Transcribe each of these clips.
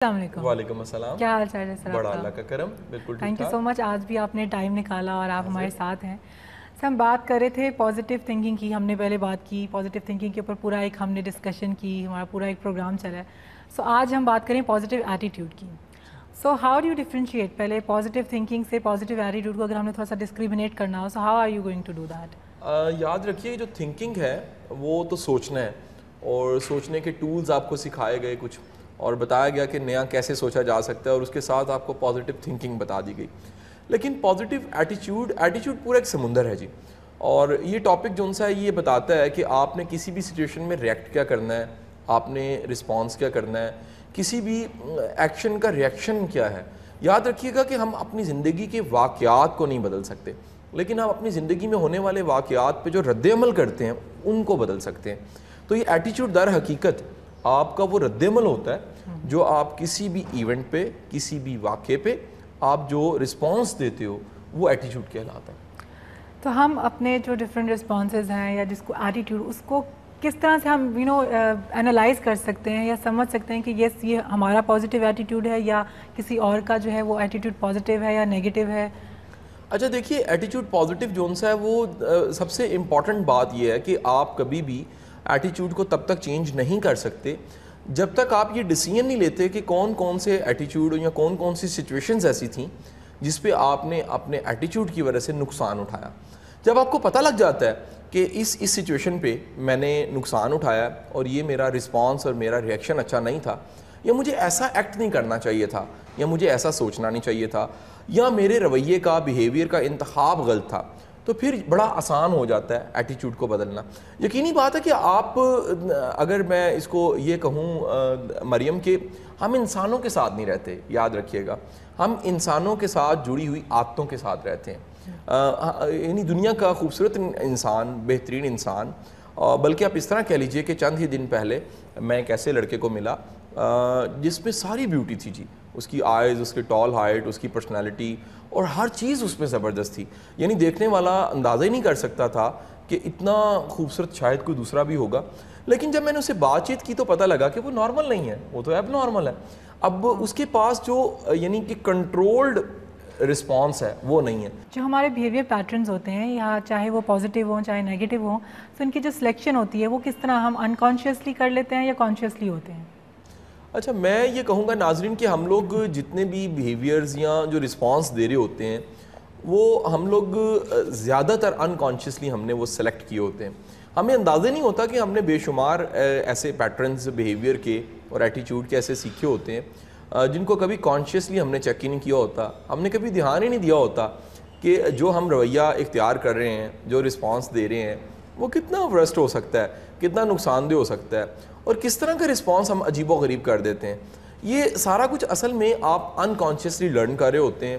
السلام علیکم. وعلیکم السلام. کیا حال چال ہے سر؟ بڑا اللہ کا کرم. بالکل ٹھیک ٹھاک. تھینک یو سو مچ. آج بھی آپ نے ٹائم نکالا اور آپ ہمارے ساتھ ہیں. سر ہم بات کر رہے تھے پازیٹیو تھنکنگ کی. ہم نے پہلے بات کی پازیٹیو تھنکنگ کے اوپر، پورا ایک ہم نے ڈسکشن کی، ہمارا پورا ایک پروگرام چلا ہے. سو آج ہم بات کریں پازیٹیو ایٹیٹیوڈ کی. So how do you differentiate پہلے پازیٹیو تھنکنگ سے پازیٹیو ایٹیٹیوڈ کو اگر ہم نے تھوڑا سا ڈسکریمنیٹ کرنا ہو، so how are you going to do that? یاد رکھیے جو تھنکنگ ہے وہ تو سوچنا ہے، اور سوچنے کے ٹولز آپ کو سکھائے گئے کچھ، اور بتایا گیا کہ نیا کیسے سوچا جا سکتا ہے، اور اس کے ساتھ آپ کو پازیٹیو تھنکنگ بتا دی گئی. لیکن پازیٹیو ایٹیٹیوڈ پورا ایک سمندر ہے جی. اور یہ ٹاپک جو سا ہے یہ بتاتا ہے کہ آپ نے کسی بھی سچویشن میں ریئیکٹ کیا کرنا ہے، آپ نے رسپانس کیا کرنا ہے، کسی بھی ایکشن کا ریئیکشن کیا ہے. یاد رکھیے گا کہ ہم اپنی زندگی کے واقعات کو نہیں بدل سکتے، لیکن ہم اپنی زندگی میں ہونے والے واقعات پہ جو رد عمل کرتے ہیں ان کو بدل سکتے ہیں. تو یہ ایٹیٹیوڈ در حقیقت آپ کا وہ رد عمل ہوتا ہے جو آپ کسی بھی ایونٹ پہ، کسی بھی واقعے پہ آپ جو رسپانس دیتے ہو، وہ ایٹیٹیوڈ کہلاتا ہے. تو ہم اپنے جو ڈفرینٹ رسپانسز ہیں یا جس کو ایٹیٹیوڈ، اس کو کس طرح سے ہم انالائز کر سکتے ہیں یا سمجھ سکتے ہیں کہ یس یہ ہمارا پازیٹیو ایٹیٹیوڈ ہے یا کسی اور کا جو ہے وہ ایٹیٹیوڈ پازیٹیو ہے یا نیگیٹیو ہے؟ اچھا دیکھیے، ایٹیٹیوڈ پازیٹیو جو سا ہے وہ سب سے امپورٹنٹ بات یہ ہے کہ آپ کبھی بھی ایٹیٹیوڈ کو تب تک چینج نہیں کر سکتے جب تک آپ یہ ڈیسیژن نہیں لیتے کہ کون کون سے ایٹیٹیوڈ یا کون کون سی سچویشنز ایسی تھیں جس پہ آپ نے اپنے ایٹیٹیوڈ کی وجہ سے نقصان اٹھایا. جب آپ کو پتہ لگ جاتا ہے کہ اس سچویشن پہ میں نے نقصان اٹھایا اور یہ میرا رسپانس اور میرا ریئیکشن اچھا نہیں تھا، یا مجھے ایسا ایکٹ نہیں کرنا چاہیے تھا، یا مجھے ایسا سوچنا نہیں چاہیے تھا، یا میرے رویے کا، بیہیویئر کا انتخاب غلط تھا، تو پھر بڑا آسان ہو جاتا ہے ایٹیٹیوڈ کو بدلنا. یقینی بات ہے کہ آپ، اگر میں اس کو یہ کہوں مریم، کہ ہم انسانوں کے ساتھ نہیں رہتے، یاد رکھیے گا ہم انسانوں کے ساتھ جڑی ہوئی عادتوں کے ساتھ رہتے ہیں. یعنی دنیا کا خوبصورت انسان، بہترین انسان، بلکہ آپ اس طرح کہہ لیجئے کہ چند ہی دن پہلے میں ایک ایسے لڑکے کو ملا جس میں ساری بیوٹی تھی جی. اس کی آئیز، اس کی ٹال ہائٹ، اس کی پرسنالٹی، اور ہر چیز اس میں زبردست تھی. یعنی دیکھنے والا اندازہ ہی نہیں کر سکتا تھا کہ اتنا خوبصورت شاید کوئی دوسرا بھی ہوگا. لیکن جب میں نے اسے بات چیت کی تو پتہ لگا کہ وہ نارمل نہیں ہے، وہ تو ایب نارمل ہے. اب اس کے پاس جو یعنی کہ کنٹرولڈ رسپانس ہے وہ نہیں ہے. جو ہمارے بیہیویئر پیٹرنز ہوتے ہیں، یا چاہے وہ پازیٹیو ہوں چاہے نیگیٹو ہوں، تو ان کی جو سلیکشن ہوتی ہے وہ کس طرح ہم انکانشیسلی کر لیتے ہیں یا کانشیسلی ہوتے ہیں؟ اچھا میں یہ کہوں گا ناظرین کہ ہم لوگ جتنے بھی بیہیویئرز یا جو رسپانس دے رہے ہوتے ہیں وہ ہم لوگ زیادہ تر انکانشیسلی ہم نے وہ سلیکٹ کیے ہوتے ہیں. ہمیں اندازہ نہیں ہوتا کہ ہم نے بے شمار ایسے پیٹرنز بیہیویئر کے اور ایٹیٹیوڈ کے ایسے سیکھے ہوتے ہیں جن کو کبھی کانشیسلی ہم نے چیک ہی نہیں کیا ہوتا. ہم نے کبھی دھیان ہی نہیں دیا ہوتا کہ جو ہم رویہ اختیار کر رہے ہیں، جو رسپانس دے رہے ہیں، وہ کتنا ورسٹ ہو سکتا ہے، کتنا نقصان دہ ہو سکتا ہے، اور کس طرح کا رسپانس ہم عجیب و غریب کر دیتے ہیں. یہ سارا کچھ اصل میں آپ انکانشیسلی لرن کر رہے ہوتے ہیں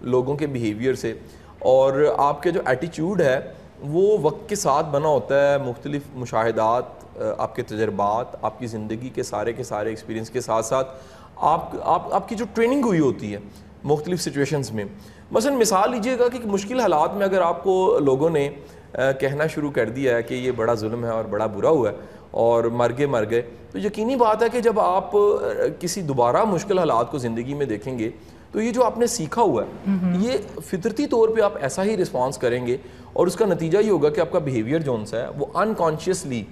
لوگوں کے بیہیویئر سے. اور آپ کے جو ایٹیٹیوڈ ہے وہ وقت کے ساتھ بنا ہوتا ہے، مختلف مشاہدات، آپ کے تجربات، آپ کی زندگی کے سارے ایکسپیرینس کے ساتھ ساتھ آپ کی جو ٹریننگ ہوئی ہوتی ہے مختلف سچویشنز میں. مثلا مثال لیجئے گا کہ مشکل حالات میں اگر آپ کو لوگوں نے کہنا شروع کر دیا ہے کہ یہ بڑا ظلم ہے اور بڑا برا ہوا ہے اور مر گئے، تو یقینی بات ہے کہ جب آپ کسی دوبارہ مشکل حالات کو زندگی میں دیکھیں گے تو یہ جو آپ نے سیکھا ہوا ہے یہ فطرتی طور پہ آپ ایسا ہی رسپانس کریں گے، اور اس کا نتیجہ یہ ہوگا کہ آپ کا بیہیویئر جو سا ہے وہ انکانشیسلی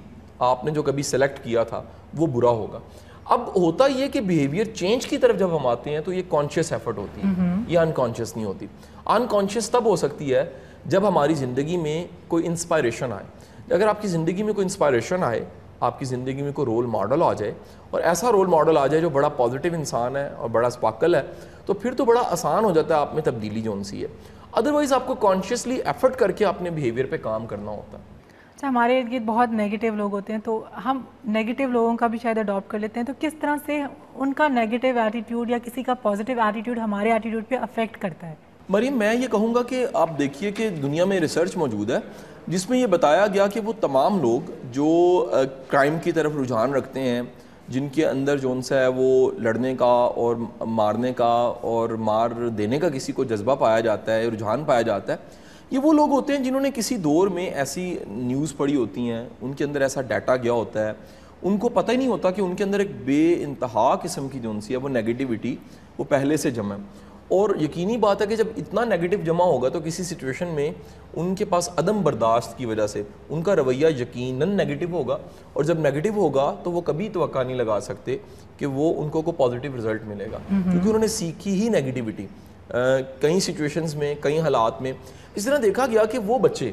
آپ نے جو کبھی سلیکٹ کیا تھا وہ برا ہوگا. اب ہوتا یہ کہ بیہیویئر چینج کی طرف جب ہم آتے ہیں تو یہ کانشیس ایفرٹ ہوتی ہے، یہ انکانشیس نہیں ہوتی. انکانشیس تب ہو سکتی ہے جب ہماری زندگی میں کوئی انسپائریشن آئے. اگر آپ کی زندگی میں کوئی انسپائریشن آئے، آپ کی زندگی میں کوئی رول ماڈل آ جائے، اور ایسا رول ماڈل آ جائے جو بڑا پازیٹیو انسان ہے اور بڑا اسپارکل ہے، تو پھر تو بڑا آسان ہو جاتا ہے آپ میں تبدیلی جو سی ہے. ادروائز آپ کو کانشیسلی ایفرٹ کر کے اپنے بیہیویئر پہ کام کرنا ہوتا ہے. اچھا ہمارے ارد گرد بہت نیگیٹیو لوگ ہوتے ہیں، تو ہم نیگیٹیو لوگوں کا بھی شاید اڈاپٹ کر لیتے ہیں، تو کس طرح سے ان کا نیگیٹیو ایٹیٹیوڈ یا کسی کا پازیٹیو ایٹیٹیوڈ ہمارے ایٹیٹیوڈ پہ افیکٹ کرتا ہے؟ مریم میں یہ کہوں گا کہ آپ دیکھیے کہ دنیا میں ریسرچ موجود ہے جس میں یہ بتایا گیا کہ وہ تمام لوگ جو کرائم کی طرف رجحان رکھتے ہیں، جن کے اندر جو سا ہے وہ لڑنے کا اور مارنے کا اور مار دینے کا کسی کو جذبہ پایا جاتا ہے، رجحان پایا جاتا ہے، یہ وہ لوگ ہوتے ہیں جنہوں نے کسی دور میں ایسی نیوز پڑھی ہوتی ہیں، ان کے اندر ایسا ڈیٹا گیا ہوتا ہے، ان کو پتہ ہی نہیں ہوتا کہ ان کے اندر ایک بے انتہا قسم کی جو سی ہے وہ نیگیٹیوٹی وہ پہلے سے جمع ہے. اور یقینی بات ہے کہ جب اتنا نیگیٹو جمع ہوگا تو کسی سچویشن میں ان کے پاس عدم برداشت کی وجہ سے ان کا رویہ یقیناً نیگیٹو ہوگا, اور جب نیگیٹو ہوگا تو وہ کبھی توقع نہیں لگا سکتے کہ وہ ان کو کوئی پازیٹیو رزلٹ ملے گا, کیونکہ انہوں نے سیکھی ہی نیگیٹیوٹی کئی سچویشنز میں, کئی حالات میں. اس طرح دیکھا گیا کہ وہ بچے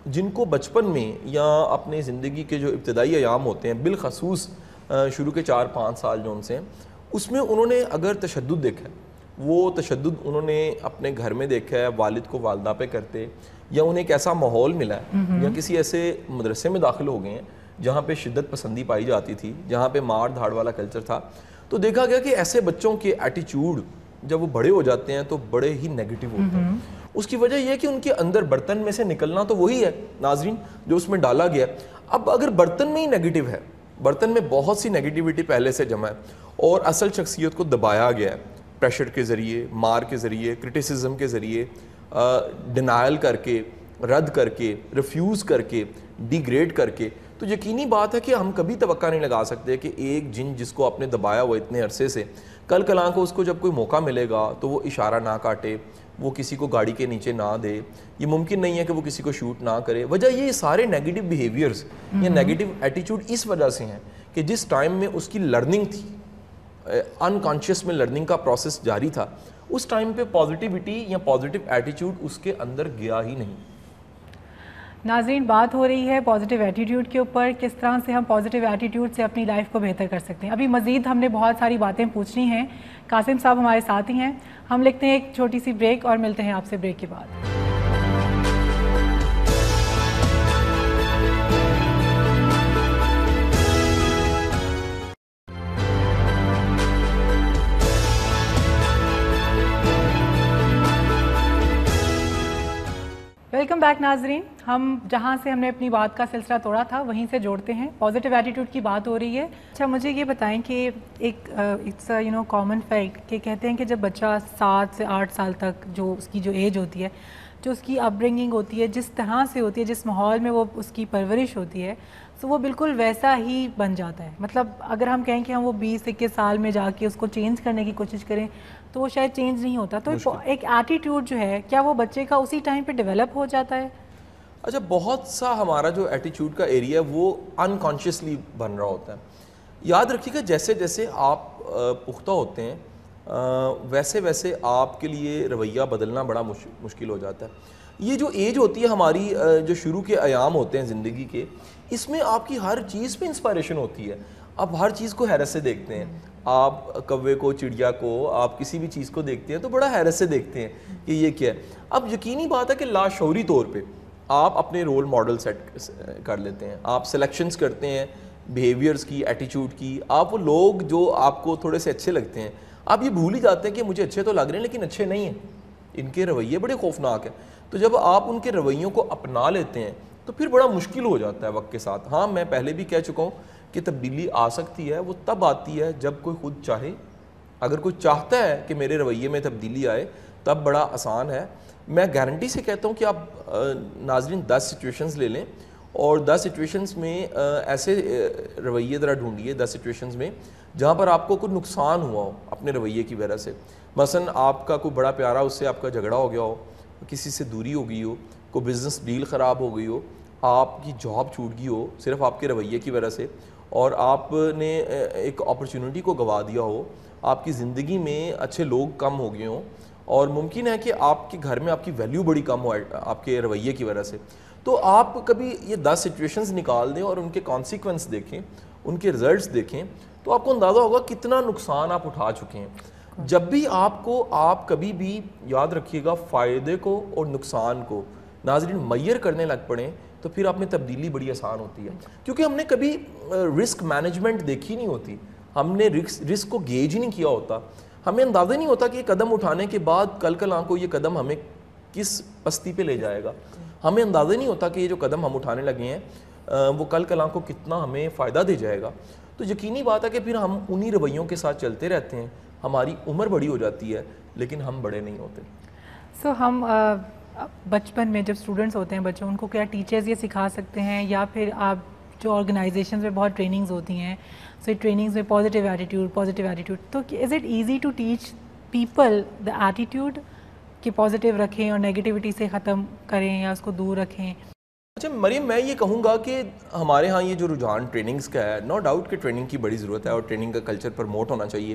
جن کو بچپن میں یا اپنے زندگی کے جو ابتدائی ایام ہوتے ہیں, بالخصوص شروع کے 4-5 سال جو ان سے ہیں, اس میں انہوں نے اگر تشدد دیکھا ہے, وہ تشدد انہوں نے اپنے گھر میں دیکھا ہے, والد کو والدہ پہ کرتے, یا انہیں ایک ایسا ماحول ملا ہے, یا کسی ایسے مدرسے میں داخل ہو گئے ہیں جہاں پہ شدت پسندی پائی جاتی تھی, جہاں پہ مار دھاڑ والا کلچر تھا, تو دیکھا گیا کہ ایسے بچوں کے ایٹیچیوڈ جب وہ بڑے ہو جاتے ہیں تو بڑے ہی نیگیٹو ہوتے ہیں. اس کی وجہ یہ ہے کہ ان کے اندر برتن میں سے نکلنا تو وہی ہے ناظرین جو اس میں ڈالا گیا. اب اگر برتن میں ہی نیگیٹو ہے, برتن میں بہت سی نیگیٹیوٹی پہلے سے جمع ہے, اور اصل شخصیت کو دبایا گیا ہے پریشر کے ذریعے, مار کے ذریعے, کرٹیسزم کے ذریعے, ڈینائل کر کے, رد کر کے, ریفیوز کر کے, ڈیگریڈ کر کے, تو یقینی بات ہے کہ ہم کبھی توقع نہیں لگا سکتے کہ ایک جن جس کو آپ نے دبایا ہوا اتنے عرصے سے, کل کلاں کو اس کو جب کوئی موقع ملے گا تو وہ اشارہ نہ کاٹے, وہ کسی کو گاڑی کے نیچے نہ دے. یہ ممکن نہیں ہے کہ وہ کسی کو شوٹ نہ کرے. وجہ یہ سارے نیگیٹو بیہیویئرز یا نیگیٹو ایٹیچیوڈ اس وجہ سے ہیں کہ جس ٹائم میں اس کی لرننگ تھی, انکانشیس میں لرننگ کا پروسیس جاری تھا, اس ٹائم پہ پازیٹیوٹی یا پازیٹیو ایٹیچیوڈ اس کے اندر گیا ہی نہیں. ناظرین, بات ہو رہی ہے پازیٹیو ایٹیٹیوڈ کے اوپر, کس طرح سے ہم پازیٹیو ایٹیٹیوڈ سے اپنی لائف کو بہتر کر سکتے ہیں. ابھی مزید ہم نے بہت ساری باتیں پوچھنی ہیں. قاسم صاحب ہمارے ساتھ ہی ہیں. ہم لکھتے ہیں ایک چھوٹی سی بریک اور ملتے ہیں آپ سے بریک کے بعد. ویلکم بیک ناظرین. ہم جہاں سے ہم نے اپنی بات کا سلسلہ توڑا تھا وہیں سے جوڑتے ہیں. پازیٹیو ایٹیٹیوڈ کی بات ہو رہی ہے. اچھا, مجھے یہ بتائیں کہ ایک اٹس کامن فیکٹ کہ کہتے ہیں کہ جب بچہ 7 سے 8 سال تک جو اس کی جو ایج ہوتی ہے, جو اس کی اپ برنگنگ ہوتی ہے, جس طرح سے ہوتی ہے, جس ماحول میں وہ اس کی پرورش ہوتی ہے, تو وہ بالکل ویسا ہی بن جاتا ہے. مطلب اگر ہم کہیں کہ ہم وہ 20-21 سال میں جا کے اس کو چینج کرنے کی کوشش کریں تو وہ شاید چینج نہیں ہوتا. تو ایک ایٹیٹیوڈ جو ہے, کیا وہ بچے کا اسی ٹائم پہ ڈیولپ ہو جاتا ہے؟ اچھا, بہت سا ہمارا جو ایٹیچیوڈ کا ایریا ہے وہ انکانشیسلی بن رہا ہوتا ہے. یاد رکھیے گا جیسے جیسے آپ پختہ ہوتے ہیں ویسے ویسے آپ کے لیے رویہ بدلنا بڑا مشکل ہو جاتا ہے. یہ جو ایج ہوتی ہے ہماری, جو شروع کے ایام ہوتے ہیں زندگی کے, اس میں آپ کی ہر چیز پہ انسپائریشن ہوتی ہے. آپ ہر چیز کو حیرت سے دیکھتے ہیں. آپ کوے کو, چڑیا کو, آپ کسی بھی چیز کو دیکھتے ہیں تو بڑا حیرت سے دیکھتے ہیں کہ یہ کیا ہے. اب یقینی بات ہے کہ لاشعوری طور پہ آپ اپنے رول ماڈل سیٹ کر لیتے ہیں, آپ سلیکشنز کرتے ہیں بیہیویئرز کی, ایٹیچیوڈ کی. آپ وہ لوگ جو آپ کو تھوڑے سے اچھے لگتے ہیں, آپ یہ بھول ہی جاتے ہیں کہ مجھے اچھے تو لگ رہے ہیں لیکن اچھے نہیں ہیں, ان کے رویے بڑے خوفناک ہیں. تو جب آپ ان کے رویوں کو اپنا لیتے ہیں تو پھر بڑا مشکل ہو جاتا ہے وقت کے ساتھ. ہاں, میں پہلے بھی کہہ چکا ہوں کہ تبدیلی آ سکتی ہے, وہ تب آتی ہے جب کوئی خود چاہے. اگر کوئی چاہتا ہے کہ میرے رویے میں تبدیلی آئے تب بڑا آسان ہے. میں گارنٹی سے کہتا ہوں کہ آپ ناظرین 10 سچویشنز لے لیں اور 10 سچویشنز میں ایسے رویے ذرا ڈھونڈیے 10 سچویشنز میں جہاں پر آپ کو کوئی نقصان ہوا ہو اپنے رویے کی وجہ سے. مثلا آپ کا کوئی بڑا پیارا, اس سے آپ کا جھگڑا ہو گیا ہو, کسی سے دوری ہو گئی ہو, کوئی بزنس ڈیل خراب ہو گئی ہو, آپ کی جاب چھوٹ گئی ہو صرف آپ کے رویے کی وجہ سے, اور آپ نے ایک اپرچونٹی کو گوا دیا ہو, آپ کی زندگی میں اچھے لوگ کم ہو گئے ہوں, اور ممکن ہے کہ آپ کے گھر میں آپ کی ویلیو بڑی کم ہو آپ کے رویے کی وجہ سے. تو آپ کبھی یہ 10 سچویشنز نکال دیں اور ان کے کانسیکوینس دیکھیں, ان کے رزلٹس دیکھیں, تو آپ کو اندازہ ہوگا کتنا نقصان آپ اٹھا چکے ہیں. جب بھی آپ کبھی بھی یاد رکھیے گا فائدے کو اور نقصان کو ناظرین میئر کرنے لگ پڑیں تو پھر آپ میں تبدیلی بڑی آسان ہوتی ہے, کیونکہ ہم نے کبھی رسک مینجمنٹ دیکھی نہیں ہوتی, ہم نے رسک کو گیج ہی نہیں کیا ہوتا. ہمیں اندازہ نہیں ہوتا کہ یہ قدم اٹھانے کے بعد کل کلاں کو یہ قدم ہمیں کس پستی پہ لے جائے گا. ہمیں اندازہ نہیں ہوتا کہ یہ جو قدم ہم اٹھانے لگے ہیں وہ کل کلاں کو کتنا ہمیں فائدہ دے جائے گا. تو یقینی بات ہے کہ پھر ہم انہی رویوں کے ساتھ چلتے رہتے ہیں, ہماری عمر بڑی ہو جاتی ہے لیکن ہم بڑے نہیں ہوتے. ہم بچپن میں جب اسٹوڈنٹس ہوتے ہیں بچے, ان کو کیا ٹیچرز یہ سکھا سکتے ہیں, یا پھر آپ جو آرگنائزیشنز میں بہت ٹریننگز ہوتی ہیں، سو ٹریننگز میں پازیٹیو ایٹیٹیوڈ، تو is it easy to teach people the attitude کہ پازیٹیو رکھیں اور نیگیٹیوٹی سے ختم کریں یا اس کو دور رکھیں؟ اچھا مریم، میں یہ کہوں گا کہ ہمارے ہاں یہ جو رجحان ٹریننگز کا ہے، نو ڈاؤٹ کہ ٹریننگ کی بڑی ضرورت ہے اور ٹریننگ کا کلچر پروموٹ ہونا چاہیے،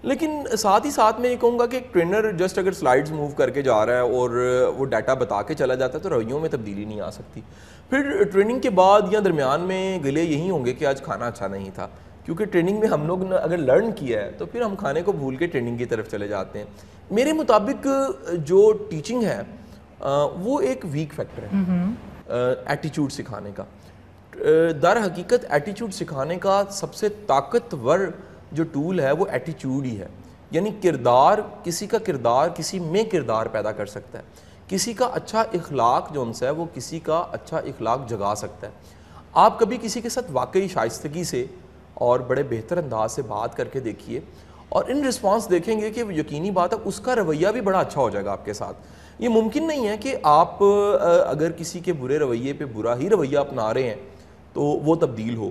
لیکن ساتھ ہی ساتھ میں یہ کہوں گا کہ ایک ٹرینر جسٹ اگر سلائڈز موو کر کے جا رہا ہے اور وہ ڈیٹا بتا کے چلا جاتا ہے تو رویوں میں تبدیلی نہیں آ سکتی. پھر ٹریننگ کے بعد یا درمیان میں گلے یہی ہوں گے کہ آج کھانا اچھا نہیں تھا، کیونکہ ٹریننگ میں ہم لوگ نے اگر لرن کیا ہے تو پھر ہم کھانے کو بھول کے ٹریننگ کی طرف چلے جاتے ہیں. میرے مطابق جو ٹیچنگ ہے وہ ایک ویک فیکٹر ہے ایٹیچیوڈ سکھانے کا. در حقیقت ایٹیچیوڈ سکھانے کا سب سے طاقتور جو ٹول ہے وہ ایٹیچیوڈ ہی ہے. یعنی کردار، کسی کا کردار کسی میں کردار پیدا کر سکتا ہے. کسی کا اچھا اخلاق جو ہے وہ کسی کا اچھا اخلاق جگا سکتا ہے. آپ کبھی کسی کے ساتھ واقعی شائستگی سے اور بڑے بہتر انداز سے بات کر کے دیکھیے اور ان رسپانس دیکھیں گے کہ یقینی بات ہے اس کا رویہ بھی بڑا اچھا ہو جائے گا آپ کے ساتھ. یہ ممکن نہیں ہے کہ آپ اگر کسی کے برے رویے پہ برا ہی رویہ اپنا رہے ہیں تو وہ تبدیل ہو.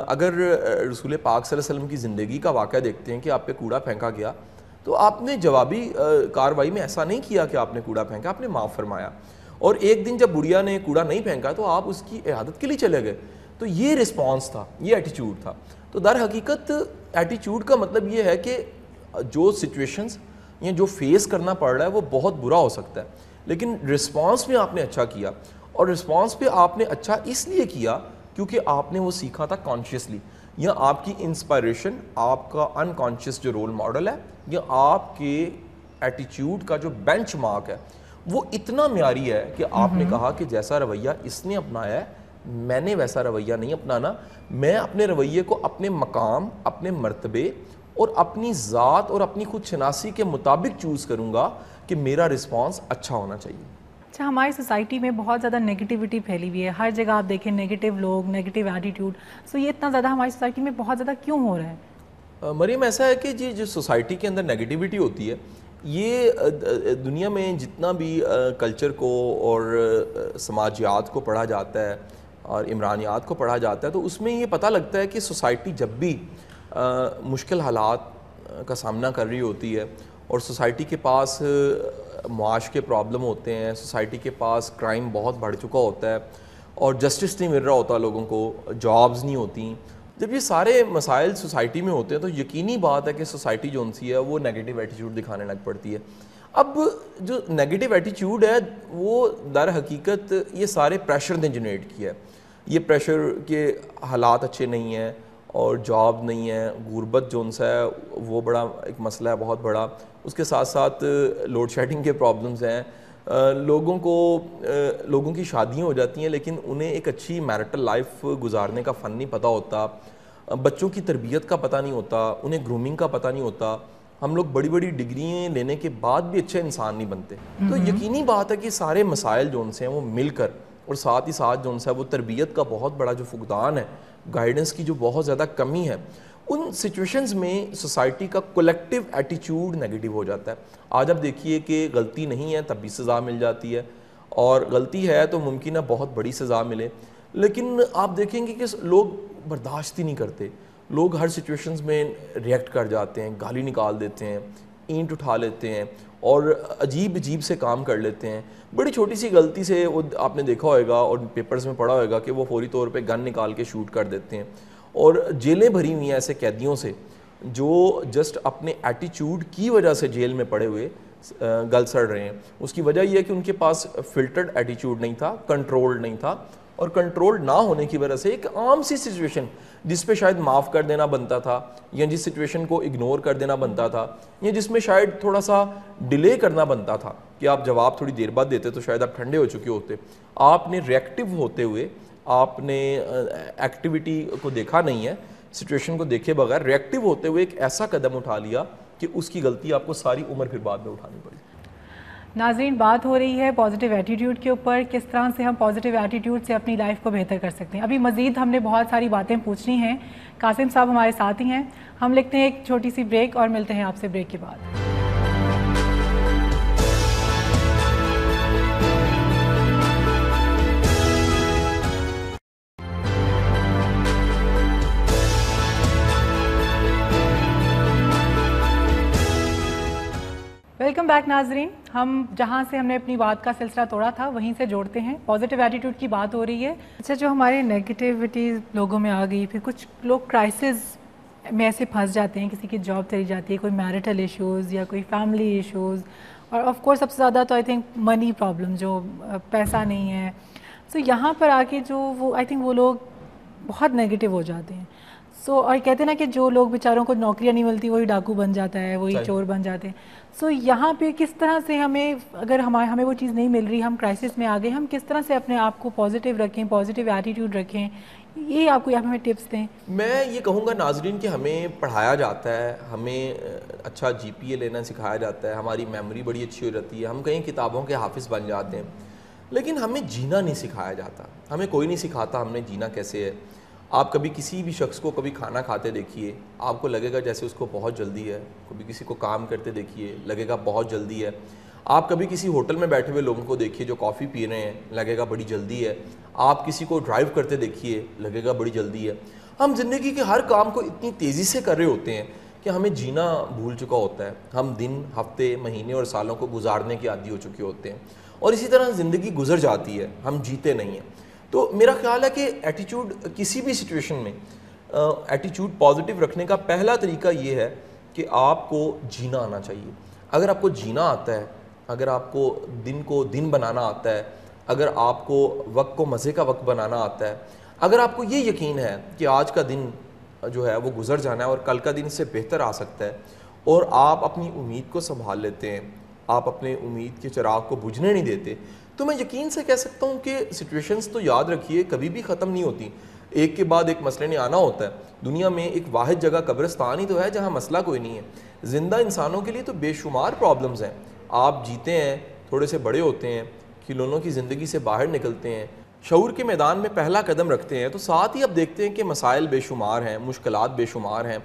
اگر رسول پاک صلی اللہ علیہ وسلم کی زندگی کا واقعہ دیکھتے ہیں کہ آپ پہ کوڑا پھینکا گیا تو آپ نے جوابی کارروائی میں ایسا نہیں کیا کہ آپ نے کوڑا پھینکا، آپ نے معاف فرمایا. اور ایک دن جب بڑھیا نے کوڑا نہیں پھینکا تو آپ اس کی عیادت کے لیے چلے گئے. تو یہ رسپانس تھا، یہ ایٹیچیوڈ تھا. تو در حقیقت ایٹیچیوڈ کا مطلب یہ ہے کہ جو سچویشنز یا جو فیس کرنا پڑ رہا ہے وہ بہت برا ہو سکتا ہے، لیکن رسپانس میں آپ نے اچھا کیا. اور رسپانس پہ آپ نے اچھا اس لیے کیا کیونکہ آپ نے وہ سیکھا تھا کانشیسلی، یا آپ کی انسپائریشن، آپ کا انکانشیس جو رول ماڈل ہے، یا آپ کے ایٹیچیوڈ کا جو بینچ مارک ہے وہ اتنا معیاری ہے کہ آپ نے کہا کہ جیسا رویہ اس نے اپنایا ہے میں نے ویسا رویہ نہیں اپنانا. میں اپنے رویے کو اپنے مقام، اپنے مرتبے اور اپنی ذات اور اپنی خود شناسی کے مطابق چوز کروں گا کہ میرا رسپانس اچھا ہونا چاہیے. اچھا، ہماری سوسائٹی میں بہت زیادہ نیگیٹیوٹی پھیلی ہوئی ہے، ہر جگہ آپ دیکھیں نیگیٹیو لوگ، نیگیٹیو ایٹیٹیوڈ. سو یہ اتنا زیادہ ہماری سوسائٹی میں بہت زیادہ کیوں ہو رہا ہے؟ مریم، ایسا ہے کہ جی جو سوسائٹی کے اندر نیگیٹیوٹی ہوتی ہے، یہ دنیا میں جتنا بھی کلچر کو اور سماجیات کو پڑھا جاتا ہے اور عمرانیات کو پڑھا جاتا ہے تو اس میں یہ پتہ لگتا ہے کہ سوسائٹی جب بھی مشکل حالات کا سامنا کر رہی ہوتی ہے اور سوسائٹی کے پاس معاش کے پرابلم ہوتے ہیں، سوسائٹی کے پاس کرائم بہت بڑھ چکا ہوتا ہے اور جسٹس نہیں مل رہا ہوتا لوگوں کو، جابز نہیں ہوتی، جب یہ سارے مسائل سوسائٹی میں ہوتے ہیں تو یقینی بات ہے کہ سوسائٹی جو سی ہے وہ نیگیٹیو ایٹیچیوڈ دکھانے لگ پڑتی ہے. اب جو نیگیٹیو ایٹیچیوڈ ہے وہ در حقیقت یہ سارے پریشر نے جنریٹ کیا ہے. یہ پریشر کے حالات اچھے نہیں ہیں اور جاب نہیں ہے، غربت جو ہے وہ بڑا ایک مسئلہ ہے بہت بڑا. اس کے ساتھ ساتھ لوڈ شیڈنگ کے پرابلمز ہیں. لوگوں کی شادیاں ہو جاتی ہیں لیکن انہیں ایک اچھی میرٹل لائف گزارنے کا فن نہیں پتہ ہوتا، بچوں کی تربیت کا پتہ نہیں ہوتا، انہیں گرومنگ کا پتہ نہیں ہوتا. ہم لوگ بڑی بڑی ڈگریاں لینے کے بعد بھی اچھے انسان نہیں بنتے. تو یقینی بات ہے کہ سارے مسائل جو ان سے ہیں وہ مل کر اور ساتھ ہی ساتھ جو ان سے وہ تربیت کا بہت بڑا جو فقدان ہے، گائیڈنس کی جو بہت زیادہ کمی ہے، ان سچویشنز میں سوسائٹی کا کولیکٹیو ایٹیچیوڈ نیگیٹیو ہو جاتا ہے. آج آپ دیکھیے کہ غلطی نہیں ہے تب بھی سزا مل جاتی ہے، اور غلطی ہے تو ممکن ہے بہت بڑی سزا ملے، لیکن آپ دیکھیں گے کہ لوگ برداشت ہی نہیں کرتے. لوگ ہر سچویشنز میں ریئیکٹ کر جاتے ہیں، گالی نکال دیتے ہیں، اینٹ اٹھا لیتے ہیں اور عجیب عجیب سے کام کر لیتے ہیں. بڑی چھوٹی سی غلطی سے وہ آپ نے دیکھا ہوئے گا اور پیپرز میں پڑھا ہوئے گا کہ وہ فوری طور پہ گن نکال کے شوٹ کر دیتے ہیں. اور جیلیں بھری ہوئی ہیں ایسے قیدیوں سے جو جسٹ اپنے ایٹیچیوڈ کی وجہ سے جیل میں پڑے ہوئے گل سڑ رہے ہیں. اس کی وجہ یہ ہے کہ ان کے پاس فلٹرڈ ایٹیچیوڈ نہیں تھا، کنٹرولڈ نہیں تھا، اور کنٹرول نہ ہونے کی وجہ سے ایک عام سی سچویشن جس پہ شاید معاف کر دینا بنتا تھا یا جس سچویشن کو اگنور کر دینا بنتا تھا یا جس میں شاید تھوڑا سا ڈیلے کرنا بنتا تھا کہ آپ جواب تھوڑی دیر بعد دیتے تو شاید آپ ٹھنڈے ہو چکے ہوتے. آپ نے ریئیکٹیو ہوتے ہوئے آپ نے ایکٹیویٹی کو دیکھا نہیں ہے، سچویشن کو دیکھے بغیر ریئیکٹیو ہوتے ہوئے ایک ایسا قدم اٹھا لیا کہ اس کی غلطی آپ کو ساری عمر پھر بعد میں اٹھانی پڑی. ناظرین، بات ہو رہی ہے پازیٹیو ایٹیٹیوڈ کے اوپر، کس طرح سے ہم پازیٹیو ایٹیٹیوڈ سے اپنی لائف کو بہتر کر سکتے ہیں. ابھی مزید ہم نے بہت ساری باتیں پوچھنی ہیں. قاسم صاحب ہمارے ساتھ ہی ہیں. ہم لیتے ہیں ایک چھوٹی سی بریک اور ملتے ہیں آپ سے بریک کے بعد. ویلکم بیک ناظرین. ہم جہاں سے ہم نے اپنی بات کا سلسلہ توڑا تھا وہیں سے جوڑتے ہیں. پازیٹیو ایٹیٹیوڈ کی بات ہو رہی ہے. اچھا, جو ہمارے نیگیٹیوٹیز لوگوں میں آ گئی, پھر کچھ لوگ کرائسس میں ایسے پھنس جاتے ہیں, کسی کی جاب چلی جاتی ہے, کوئی میرٹل ایشوز یا کوئی فیملی ایشوز, اور آف کورس سب سے زیادہ تو آئی تھنک منی پرابلم, جو پیسہ نہیں ہے. سو یہاں پر آ کے جو وہ آئی تھنک وہ لوگ بہت نیگیٹیو ہو جاتے ہیں. سو اور کہتے ہیں نا کہ جو لوگ بیچاروں کو نوکریاں نہیں ملتی وہی ڈاکو بن جاتا ہے, وہی چور بن جاتے ہیں. سو یہاں پہ کس طرح سے ہمیں, اگر ہمیں وہ چیز نہیں مل رہی, ہم کرائسس میں آ گئے, ہم کس طرح سے اپنے آپ کو پازیٹیو رکھیں, پازیٹیو ایٹیٹیوڈ رکھیں, یہ آپ کو یہاں پہ ہمیں ٹپس دیں. میں یہ کہوں گا ناظرین کہ ہمیں پڑھایا جاتا ہے, ہمیں اچھا جی پی اے لینا سکھایا جاتا ہے, ہماری میموری بڑی اچھی ہو جاتی ہے, ہم کہیں کتابوں کے حافظ بن جاتے ہیں, لیکن ہمیں جینا نہیں سکھایا جاتا. ہمیں کوئی نہیں سکھاتا ہم نے جینا کیسے ہے. آپ کبھی کسی بھی شخص کو کبھی کھانا کھاتے دیکھیے, آپ کو لگے گا جیسے اس کو بہت جلدی ہے. کبھی کسی کو کام کرتے دیکھیے, لگے گا بہت جلدی ہے. آپ کبھی کسی ہوٹل میں بیٹھے ہوئے لوگوں کو دیکھیے جو کافی پی رہے ہیں, لگے گا بڑی جلدی ہے. آپ کسی کو ڈرائیو کرتے دیکھیے, لگے گا بڑی جلدی ہے. ہم زندگی کے ہر کام کو اتنی تیزی سے کر رہے ہوتے ہیں کہ ہمیں جینا بھول چکا ہوتا ہے. ہم دن, ہفتے, مہینے اور سالوں کو گزارنے کے عادی ہو چکے ہوتے ہیں, اور اسی طرح زندگی گزر جاتی ہے, ہم جیتے نہیں ہیں. تو میرا خیال ہے کہ ایٹیٹیوڈ کسی بھی سچویشن میں ایٹیٹیوڈ پازیٹیو رکھنے کا پہلا طریقہ یہ ہے کہ آپ کو جینا آنا چاہیے. اگر آپ کو جینا آتا ہے, اگر آپ کو دن بنانا آتا ہے, اگر آپ کو وقت کو مزے کا وقت بنانا آتا ہے, اگر آپ کو یہ یقین ہے کہ آج کا دن جو ہے وہ گزر جانا ہے اور کل کا دن اس سے بہتر آ سکتا ہے, اور آپ اپنی امید کو سنبھال لیتے ہیں, آپ اپنے امید کے چراغ کو بجھنے نہیں دیتے, تو میں یقین سے کہہ سکتا ہوں کہ سچویشنز تو یاد رکھیے کبھی بھی ختم نہیں ہوتی. ایک کے بعد ایک مسئلے نے آنا ہوتا ہے. دنیا میں ایک واحد جگہ قبرستان ہی تو ہے جہاں مسئلہ کوئی نہیں ہے. زندہ انسانوں کے لیے تو بے شمار پرابلمز ہیں. آپ جیتے ہیں, تھوڑے سے بڑے ہوتے ہیں, کھلونوں کی زندگی سے باہر نکلتے ہیں, شعور کے میدان میں پہلا قدم رکھتے ہیں, تو ساتھ ہی اب دیکھتے ہیں کہ مسائل بے شمار ہیں, مشکلات بے شمار ہیں,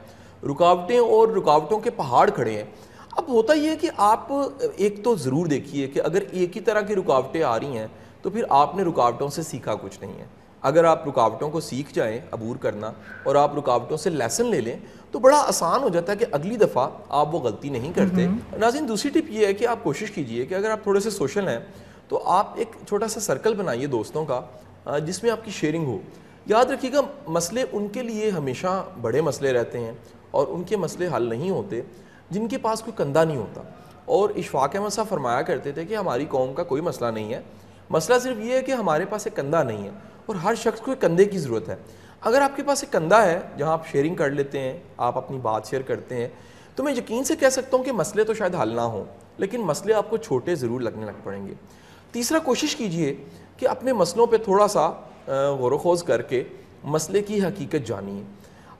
رکاوٹیں اور رکاوٹوں کے پہاڑ کھڑے ہیں. اب ہوتا یہ ہے کہ آپ ایک تو ضرور دیکھیے کہ اگر ایک ہی طرح کی رکاوٹیں آ رہی ہیں تو پھر آپ نے رکاوٹوں سے سیکھا کچھ نہیں ہے. اگر آپ رکاوٹوں کو سیکھ جائیں عبور کرنا, اور آپ رکاوٹوں سے لیسن لے لیں, تو بڑا آسان ہو جاتا ہے کہ اگلی دفعہ آپ وہ غلطی نہیں کرتے. ناظرین, دوسری ٹپ یہ ہے کہ آپ کوشش کیجئے کہ اگر آپ تھوڑے سے سوشل ہیں تو آپ ایک چھوٹا سا سرکل بنائیے دوستوں کا جس میں آپ کی شیئرنگ ہو. یاد رکھیے گا مسئلے ان کے لیے ہمیشہ بڑے مسئلے رہتے ہیں, اور ان کے مسئلے حل نہیں ہوتے جن کے پاس کوئی کندھا نہیں ہوتا. اور اشفاق احمد صاحب فرمایا کرتے تھے کہ ہماری قوم کا کوئی مسئلہ نہیں ہے, مسئلہ صرف یہ ہے کہ ہمارے پاس ایک کندھا نہیں ہے, اور ہر شخص کو ایک کندھے کی ضرورت ہے. اگر آپ کے پاس ایک کندھا ہے جہاں آپ شیئرنگ کر لیتے ہیں, آپ اپنی بات شیئر کرتے ہیں, تو میں یقین سے کہہ سکتا ہوں کہ مسئلے تو شاید حل نہ ہوں, لیکن مسئلے آپ کو چھوٹے ضرور لگنے لگ پڑیں گے. تیسرا, کوشش کیجئے کہ اپنے مسئلوں پہ تھوڑا سا غور و خوض کر کے مسئلے کی حقیقت جانیے.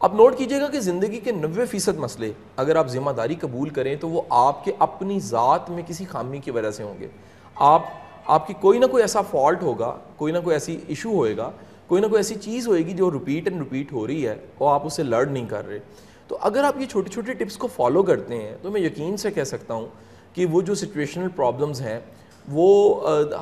اب نوٹ کیجئے گا کہ زندگی کے 90% مسئلے اگر آپ ذمہ داری قبول کریں تو وہ آپ کے اپنی ذات میں کسی خامی کی وجہ سے ہوں گے. آپ کی کوئی نہ کوئی ایسا فالٹ ہوگا, کوئی نہ کوئی ایسی ایشو ہوئے گا, کوئی نہ کوئی ایسی چیز ہوئے گی جو ریپیٹ ہو رہی ہے اور آپ اسے لرن نہیں کر رہے. تو اگر آپ یہ چھوٹی چھوٹی ٹپس کو فالو کرتے ہیں تو میں یقین سے کہہ سکتا ہوں کہ وہ جو سچویشنل پرابلمز ہیں وہ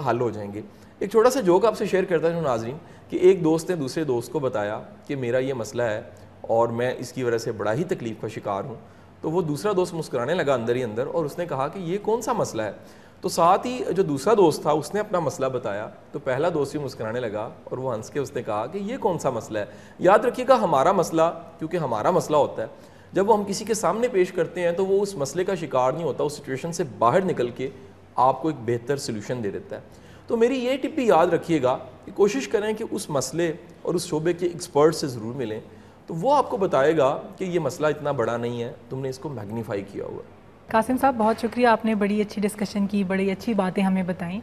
حل ہو جائیں گے. ایک چھوٹا سا جوک آپ سے شیئر کرتا ہوں ناظرین, کہ ایک دوست نے دوسرے دوست کو بتایا کہ میرا یہ مسئلہ ہے اور میں اس کی وجہ سے بڑا ہی تکلیف کا شکار ہوں. تو وہ دوسرا دوست مسکرانے لگا اندر ہی اندر, اور اس نے کہا کہ یہ کون سا مسئلہ ہے. تو ساتھ ہی جو دوسرا دوست تھا اس نے اپنا مسئلہ بتایا, تو پہلا دوست بھی مسکرانے لگا, اور وہ ہنس کے اس نے کہا کہ یہ کون سا مسئلہ ہے. یاد رکھیے گا ہمارا مسئلہ, کیونکہ ہمارا مسئلہ ہوتا ہے, جب وہ ہم کسی کے سامنے پیش کرتے ہیں تو وہ اس مسئلے کا شکار نہیں ہوتا, اس سچویشن سے باہر نکل کے آپ کو ایک بہتر سلوشن دے دیتا ہے. تو میری یہ ٹپ بھی یاد رکھیے گا کہ کوشش کریں کہ اس مسئلے اور اس شعبے کے ایکسپرٹ سے ضرور ملیں, تو وہ آپ کو بتائے گا کہ یہ مسئلہ اتنا بڑا نہیں ہے, تم نے اس کو میگنیفائی کیا ہوا. قاسم صاحب, بہت شکریہ, آپ نے بڑی اچھی ڈسکشن کی, بڑی اچھی باتیں ہمیں بتائیں.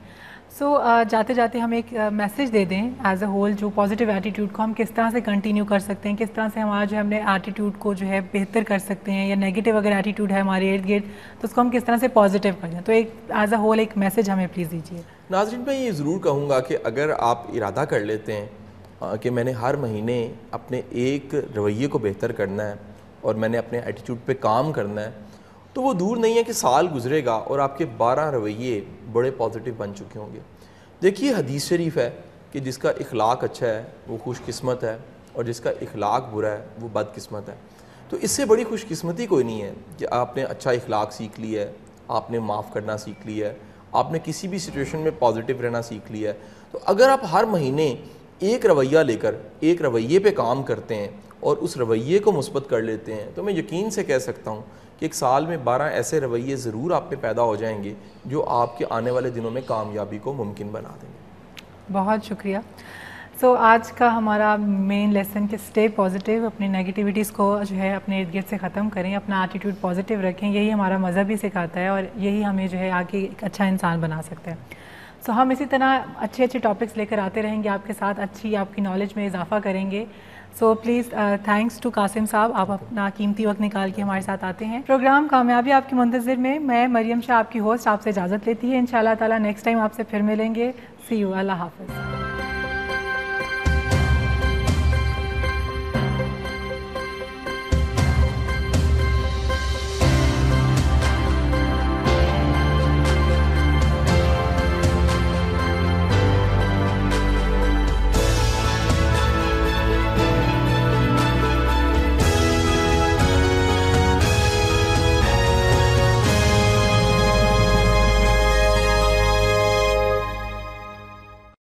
سو جاتے جاتے ہم ایک میسیج دے دیں ایز اے ہول, جو پازیٹیو ایٹیٹیوڈ کو ہم کس طرح سے کنٹینیو کر سکتے ہیں, کس طرح سے ہمارا جو ہم نے ایٹیٹیوڈ کو جو ہے بہتر کر سکتے ہیں, یا نیگیٹیو اگر ایٹیٹیوڈ ہے ہمارے ارد گرد تو اس کو ہم کس طرح سے پازیٹیو کر دیں. تو ایک ایز اے ہول ایک میسیج ہمیں پلیز دیجیے. ناظرین, میں یہ ضرور کہوں گا کہ اگر آپ ارادہ کر لیتے ہیں کہ میں نے ہر مہینے اپنے ایک رویے کو بہتر کرنا ہے اور میں نے اپنے ایٹیٹیوڈ پہ کام کرنا ہے, تو وہ دور نہیں ہے کہ سال گزرے گا اور آپ کے 12 رویے بڑے پازیٹیو بن چکے ہوں گے. دیکھیے, حدیث شریف ہے کہ جس کا اخلاق اچھا ہے وہ خوش قسمت ہے, اور جس کا اخلاق برا ہے وہ بد قسمت ہے. تو اس سے بڑی خوش قسمتی کوئی نہیں ہے کہ آپ نے اچھا اخلاق سیکھ لیا ہے, آپ نے معاف کرنا سیکھ لیا ہے, آپ نے کسی بھی سچویشن میں پازیٹیو رہنا سیکھ لیا ہے. تو اگر آپ ہر مہینے ایک رویہ لے کر ایک رویے پہ کام کرتے ہیں اور اس رویے کو مثبت کر لیتے ہیں, تو میں یقین سے کہہ سکتا ہوں کہ ایک سال میں 12 ایسے رویے ضرور آپ میں پیدا ہو جائیں گے جو آپ کے آنے والے دنوں میں کامیابی کو ممکن بنا دیں گے. بہت شکریہ. سو آج کا ہمارا مین لیسن کہ اسٹے پازیٹیو, اپنی نگیٹیوٹیز کو جو ہے اپنے ارد گرد سے ختم کریں, اپنا ایٹیٹیوڈ پازیٹیو رکھیں. یہی ہمارا مذہب بھی سکھاتا ہے اور یہی ہمیں جو ہے آگے ایک اچھا انسان بنا سکتا ہے. سو ہم اسی طرح اچھے ٹاپکس لے کر آتے رہیں گے آپ کے ساتھ, اچھی آپ کی نالج میں اضافہ کریں گے. So please thanks to Qasim sahab, آپ اپنا قیمتی وقت نکال کے ہمارے ساتھ آتے ہیں. پروگرام کامیابی آپ کی منتظر میں مریم شاہ آپ کی ہوسٹ آپ سے اجازت لیتی ہے. انشاءاللہ تعالیٰ نیکسٹ ٹائم آپ سے پھر ملیں گے. سی یو. اللہ حافظ.